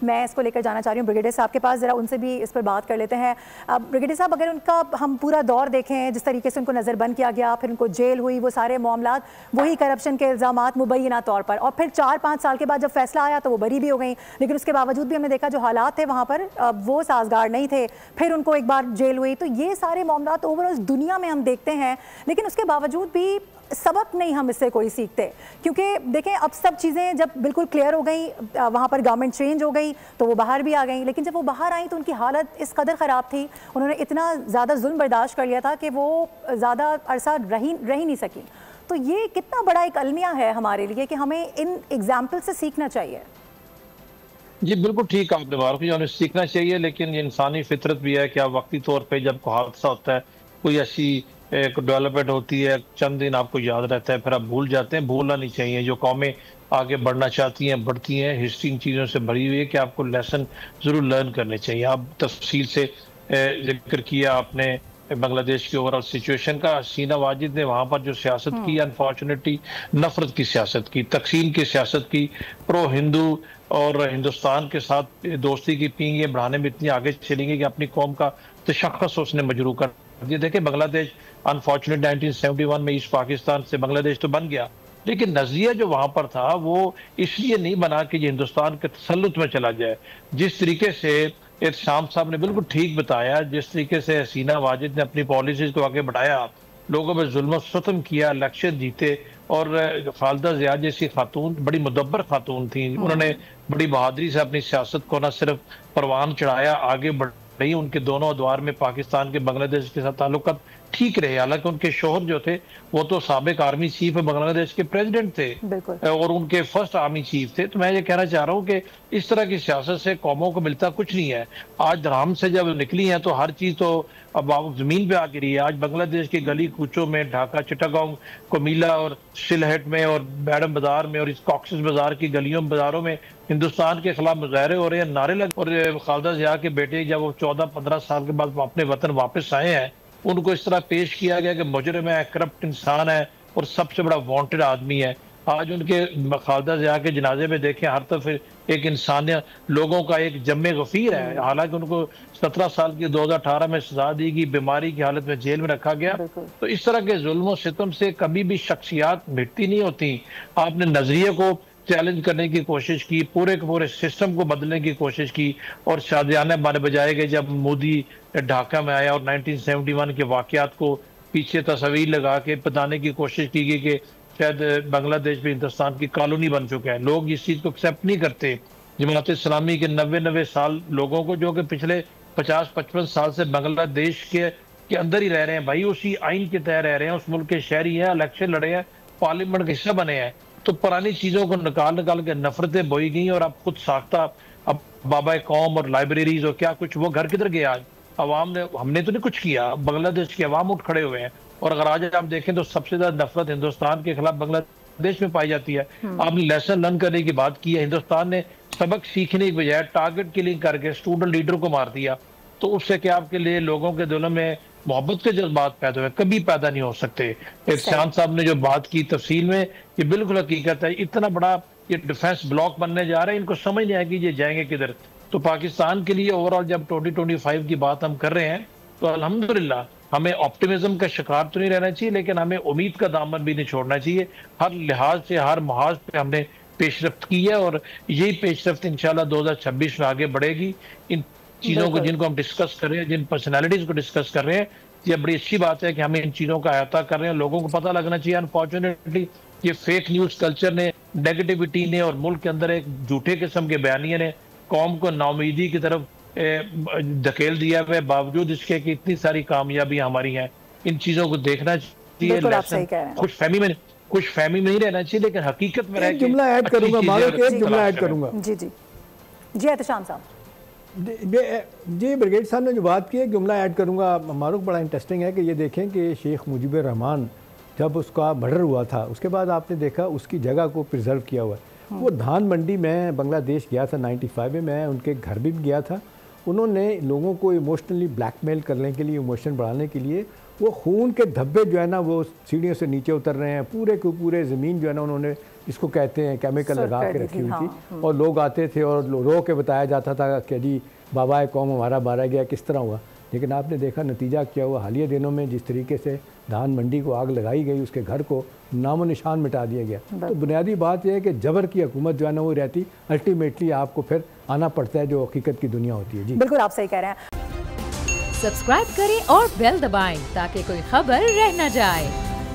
मैं इसको लेकर जाना चाह रही हूँ ब्रिगेडियर साहब के पास, ज़रा उनसे भी इस पर बात कर लेते हैं। ब्रिगेडियर साहब, अगर उनका हम पूरा दौर देखें, जिस तरीके से उनको नज़रबंद किया गया, फिर उनको जेल हुई, वो सारे मामलात वही करप्शन के इल्ज़ामात मुबैना तौर पर, और फिर 4-5 साल के बाद जब फैसला आया तो वो बरी भी हो गई, लेकिन उसके बावजूद भी हमने देखा जो हालात थे वहाँ पर वो साजगार नहीं थे, फिर उनको एक बार जेल हुई। तो ये सारे मामलात ओवरऑल दुनिया में हम देखते हैं, लेकिन उसके बावजूद भी सबक नहीं हम इससे कोई सीखते, क्योंकि देखें अब सब चीज़ें जब बिल्कुल क्लियर हो गई, वहाँ पर गवर्नमेंट चेंज हो गई तो वो बाहर भी आ गई, लेकिन जब वो बाहर आई तो उनकी हालत इस कदर ख़राब थी, उन्होंने इतना ज़्यादा जुल्म बर्दाश्त कर लिया था कि वो ज़्यादा अरसा रह ही नहीं सकी। तो ये कितना बड़ा एक अलमिया है हमारे लिए कि हमें इन एग्जाम्पल से सीखना चाहिए। जी बिल्कुल ठीक आपने बात की, हमें सीखना चाहिए, लेकिन इंसानी फितरत भी है कि आप वक्ती तौर पे जब कोई हादसा होता है, कोई ऐसी एक डेवलपमेंट होती है, चंद दिन आपको याद रहता है, फिर आप भूल जाते हैं। भूलना नहीं चाहिए। जो कौमें आगे बढ़ना चाहती हैं बढ़ती हैं। हिस्ट्री इन चीज़ों से भरी हुई है कि आपको लेसन ज़रूर लर्न करने चाहिए। आप तफसील से जिक्र किया आपने बांग्लादेश की ओवरऑल सिचुएशन का। हसीना वाजिद ने वहाँ पर जो सियासत की, अनफॉर्चुनेटली नफरत की सियासत की, तकसीम की सियासत की, प्रो हिंदू और हिंदुस्तान के साथ दोस्ती की पींगे बढ़ाने में इतनी आगे चली गई कि अपनी कौम का तशख़्ख़ुस उसने मजरू कर दिया। देखिए बांग्लादेश अनफॉर्चुनेट 1971 में ईस्ट पाकिस्तान से बांग्लादेश तो बन गया, लेकिन नजरिया जो वहां पर था वो इसलिए नहीं बना कि ये हिंदुस्तान के तसल्लुत में चला जाए। जिस तरीके से शाम साहब ने बिल्कुल ठीक बताया, जिस तरीके से हसीना वाजिद ने अपनी पॉलिसीज को आगे बढ़ाया, लोगों पर जुल्म सतम किया, इलेक्शन जीते, और खालिदा जिया जैसी खातून बड़ी मुदब्बर खातून थी, उन्होंने बड़ी बहादुरी से अपनी सियासत को न सिर्फ परवान चढ़ाया, आगे बढ़ रही। उनके दोनों अदवार में पाकिस्तान के बांग्लादेश के साथ ताल्लुकात ठीक रहे। हालांकि उनके शोहर जो थे वो तो साबिक आर्मी चीफ बांग्लादेश के प्रेसिडेंट थे और उनके फर्स्ट आर्मी चीफ थे। तो मैं ये कहना चाह रहा हूँ कि इस तरह की सियासत से कौमों को मिलता कुछ नहीं है। आज राम से जब निकली है तो हर चीज तो अब जमीन पे आ गिरी है। आज बांग्लादेश की गली कूचों में, ढाका, चिटागोंग, कोमिला और सिलहट में और मैडम बाजार में और इस कॉक्सिस बाजार की गलियों बाजारों में हिंदुस्तान के खिलाफ मुजाहरे हो रहे हैं, नारे लगे। और खालिदा जिया के बेटे जब वो 14-15 साल के बाद अपने वतन वापस आए हैं, उनको इस तरह पेश किया गया कि मुजरिम है, करप्ट इंसान है और सबसे बड़ा वांटेड आदमी है। आज उनके खालिदा जिया के जनाजे में देखें, हर तरफ एक इंसानियत, लोगों का एक जम्मे गफीर है। हालांकि उनको 17 साल की 2018 में सजा दी गई, बीमारी की हालत में जेल में रखा गया। तो इस तरह के जुल्म सितम से कभी भी शख्सियात मिटती नहीं होती। आपने नजरिए को चैलेंज करने की कोशिश की, पूरे के पूरे सिस्टम को बदलने की कोशिश की, और शादियाने माने बजाए गए जब मोदी ढाका में आया और 1971 के वाकयात को पीछे तस्वीर लगा के बताने की कोशिश की गई कि शायद बांग्लादेश भी हिंदुस्तान की कॉलोनी बन चुका है। लोग इस चीज को एक्सेप्ट नहीं करते। जमात इस्लामी के 90 साल लोगों को, जो कि पिछले 50-55 साल से बांग्लादेश के अंदर ही रह रहे हैं, भाई उसी आइन के तहत रह रहे हैं, उस मुल्क के शहरी हैं, इलेक्शन लड़े हैं, पार्लियामेंट का हिस्सा बने हैं। तो पुरानी चीजों को निकाल के नफरतें बोई गई और अब खुद साख्ता अब बाबा कौम और लाइब्रेरीज और क्या कुछ, वो घर किधर गया? आज अवाम ने, हमने तो नहीं कुछ किया, बांग्लादेश के अवाम उठ खड़े हुए हैं। और अगर आज आप देखें तो सबसे ज्यादा नफरत हिंदुस्तान के खिलाफ बांग्लादेश में पाई जाती है। आपने लेसन लर्न करने की बात की है, हिंदुस्तान ने सबक सीखने की बजाय टारगेट किलिंग करके स्टूडेंट लीडर को मार दिया। तो उससे क्या आपके लिए लोगों के दिलों में मोहब्बत के जज्बात पैदा हुए? कभी पैदा नहीं हो सकते। इरशाद साहब ने जो बात की तफसील में, ये बिल्कुल हकीकत है। इतना बड़ा ये डिफेंस ब्लॉक बनने जा रहे हैं, इनको समझ नहीं आएगी ये जाएंगे किधर। तो पाकिस्तान के लिए ओवरऑल जब 2025 की बात हम कर रहे हैं तो अल्हम्दुलिल्लाह हमें ऑप्टिमिज्म का शिकार तो नहीं रहना चाहिए, लेकिन हमें उम्मीद का दामन भी नहीं छोड़ना चाहिए। हर लिहाज से, हर महाज पे हमने पेशरफ्त की है और यही पेशरफ्त इंशाल्लाह 2026 में आगे बढ़ेगी। इन चीजों को जिनको हम डिस्कस कर रहे हैं, जिन पर्सनालिटीज को डिस्कस कर रहे हैं, ये बड़ी अच्छी बात है कि हम इन चीजों का अहाता कर रहे हैं। लोगों को पता लगना चाहिए। अनफॉर्चुनेटली ये फेक न्यूज कल्चर ने, नेगेटिविटी ने और मुल्क के अंदर एक झूठे किस्म के बयानिया ने कौम को नाउमीदी की तरफ धकेल दिया है। बावजूद इसके कि इतनी सारी कामयाबियां हमारी हैं, इन चीजों को देखना चाहिए। कुछ फहमी में नहीं रहना चाहिए, लेकिन हकीकत में एक जुमला ऐड करूंगा, मारूक एक जुमला ऐड करूंगा। जी जी जी एहतशाम साहब। जी ब्रिगेड साहब ने जो बात की है, जुमला ऐड करूंगा मारूक। बड़ा इंटरेस्टिंग है कि ये देखें कि शेख मुजीबुर रहमान जब उसका मर्डर हुआ था, उसके बाद आपने देखा उसकी जगह को प्रिजर्व किया हुआ है। वो धान मंडी में बांग्लादेश गया था 95 में, मैं उनके घर भी गया था उन्होंने लोगों को इमोशनली ब्लैकमेल करने के लिए, इमोशन बढ़ाने के लिए वो खून के धब्बे जो है ना वो सीढ़ियों से नीचे उतर रहे हैं, पूरे के पूरे ज़मीन जो है ना उन्होंने जिसको कहते हैं केमिकल लगा के रखी हुई थी। और लोग आते थे और रो के बताया जाता था कि जी बाबा कौम हमारा मारा गया, किस तरह हुआ। लेकिन आपने देखा नतीजा क्या हुआ। हालिया दिनों में जिस तरीके से धान मंडी को आग लगाई गई, उसके घर को नामो निशान मिटा दिया गया। तो बुनियादी बात यह है कि जबर की हुकूमत जो है ना वो रहती, अल्टीमेटली आपको फिर आना पड़ता है जो हकीकत की दुनिया होती है। जी बिल्कुल आप सही कह रहे हैं। सब्सक्राइब करें और बेल दबाएं ताकि कोई खबर रह न जाए।